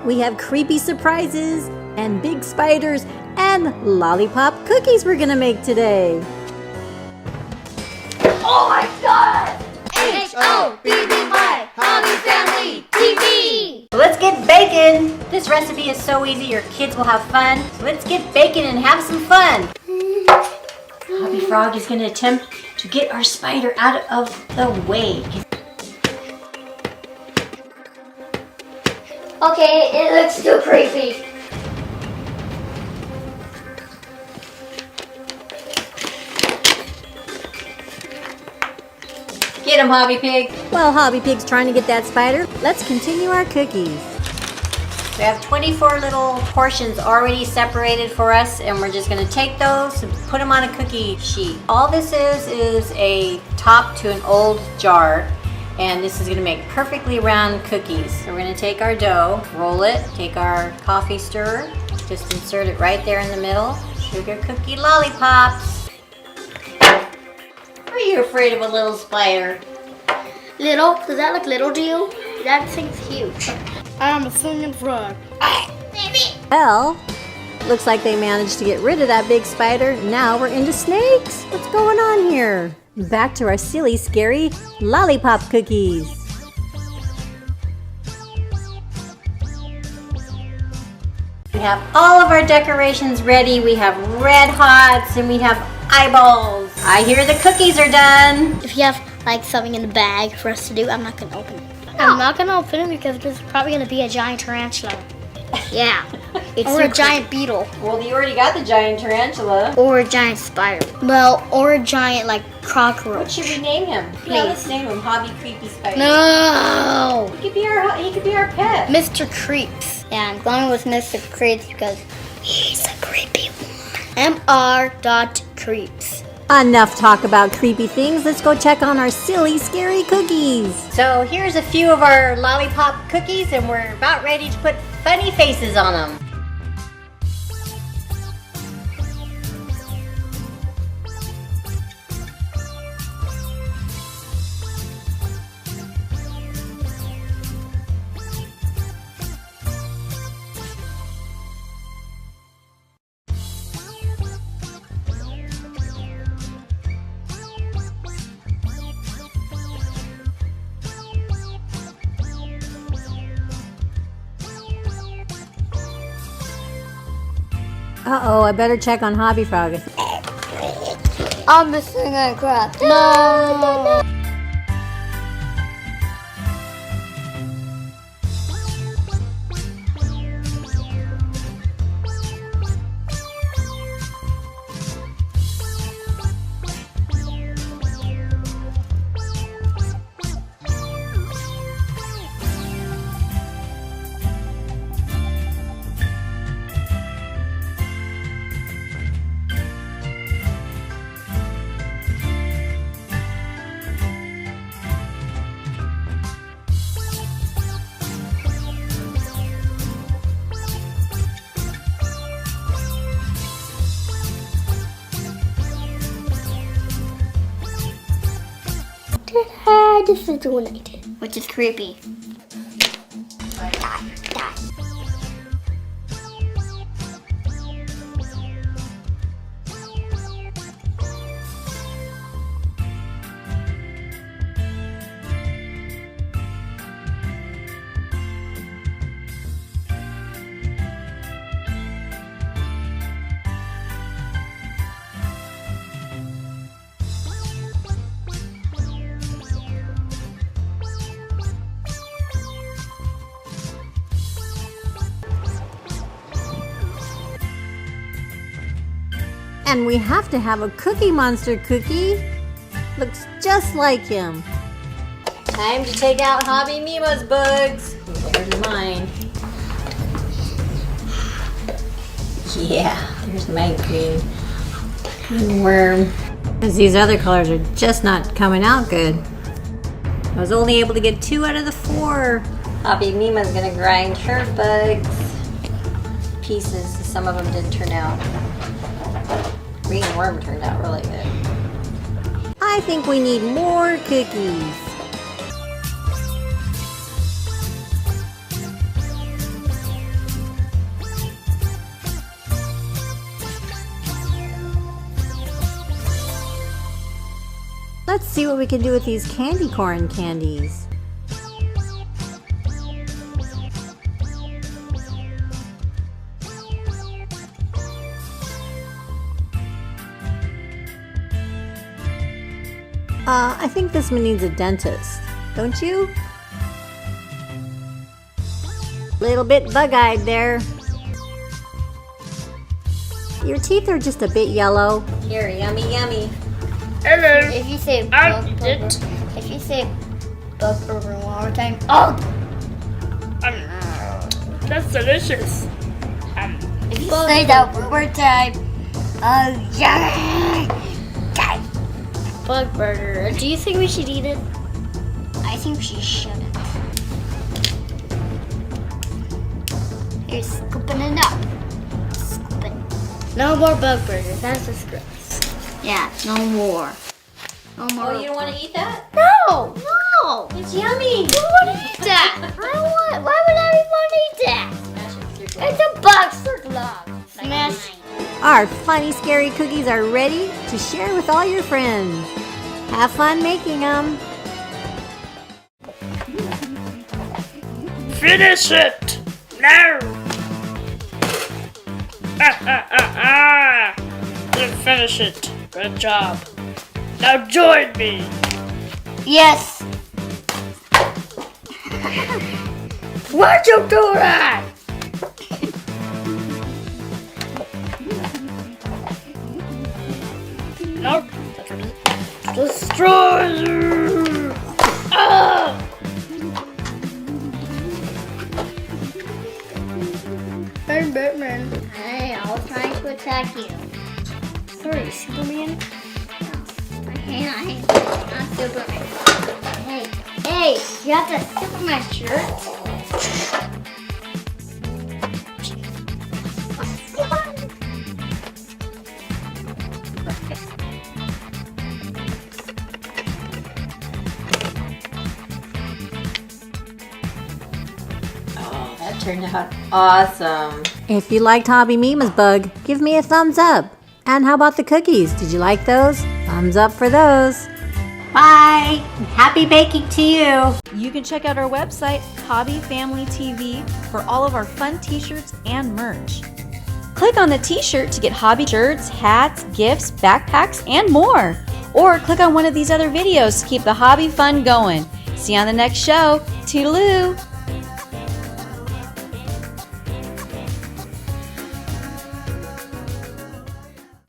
We have creepy surprises and big spiders and lollipop cookies we're gonna make today. Oh my god! HobbyFamily HobbyFamily TV! Let's get baking! This recipe is so easy, your kids will have fun. So let's get baking and have some fun. Hobby Frog is gonna attempt to get our spider out of the way. Okay, it looks too creepy. Get him, Hobby Pig. While Hobby Pig's trying to get that spider, let's continue our cookies. We have 24 little portions already separated for us, and we're just gonna take those and put them on a cookie sheet. All this is a top to an old jar, and this is gonna make perfectly round cookies. So we're gonna take our dough, roll it, take our coffee stirrer, just insert it right there in the middle. Sugar cookie lollipops. Are you afraid of a little spider? Little? Does that look little to you? That thing's huge. I'm a singing frog. Well, looks like they managed to get rid of that big spider. Now we're into snakes. What's going on here? Back to our silly, scary lollipop cookies. We have all of our decorations ready. We have red hots and we have eyeballs. I hear the cookies are done. If you have like something in the bag for us to do, I'm not gonna open it. I'm not gonna open it because there's probably gonna be a giant tarantula. Yeah. Or a giant beetle. Well, you already got the giant tarantula. Or a giant spider. Well, or a giant like cockroach. What should we name him? Yeah, let's name him Hobby Creepy Spider. No! He could be our pet. Mr. Creeps. Yeah, I'm going with Mr. Creeps because he's a creepy one. Mr. Enough talk about creepy things. Let's go check on our silly, scary cookies. So here's a few of our lollipop cookies, and we're about ready to put funny faces on them. Uh-oh, I better check on Hobby Frog. I'm missing a crap. No! This is what I did, which is creepy. And we have to have a Cookie Monster cookie. Looks just like him. Time to take out Hobby Mima's bugs. There's mine. Yeah, there's my green worm. Because these other colors are just not coming out good. I was only able to get 2 out of the 4. Hobby Mima's gonna grind her bugs pieces. Some of them didn't turn out. Green worm turned out really good. I think we need more cookies. Let's see what we can do with these candy corn candies. I think this one needs a dentist, don't you? Little bit bug-eyed there. Your teeth are just a bit yellow. Here, yummy, yummy. Hello. If you say I'll bug eat burger, it. if you say bug burger one more time, oh! That's delicious. If you say that one more time, oh yeah! Bug burger. Do you think we should eat it? I think we shouldn't. You're scooping it up. Scooping. No more bug burgers. That's disgrace. Yeah, no more. No more. Oh, you don't want to eat that? No! No! It's yummy. Who would eat that? I don't want. Why would anyone eat that? It's a box for gloves. Smash. Our funny, scary cookies are ready to share with all your friends. Have fun making them. Finish it! No! You finish it. Good job. Now join me. Yes. Why'd you do that? Nope. Destroy you! Ah! Hey, Batman. Hey, I was trying to attack you. Sorry, Superman. Hey, not Superman. Hey, you have to sip on my shirt. That turned out awesome. If you liked Hobby Mima's bug, give me a thumbs up. And how about the cookies? Did you like those? Thumbs up for those. Bye. Happy baking to you. You can check out our website, HobbyFamily TV, for all of our fun t-shirts and merch. Click on the t-shirt to get hobby shirts, hats, gifts, backpacks, and more. Or click on one of these other videos to keep the hobby fun going. See you on the next show. Toodaloo!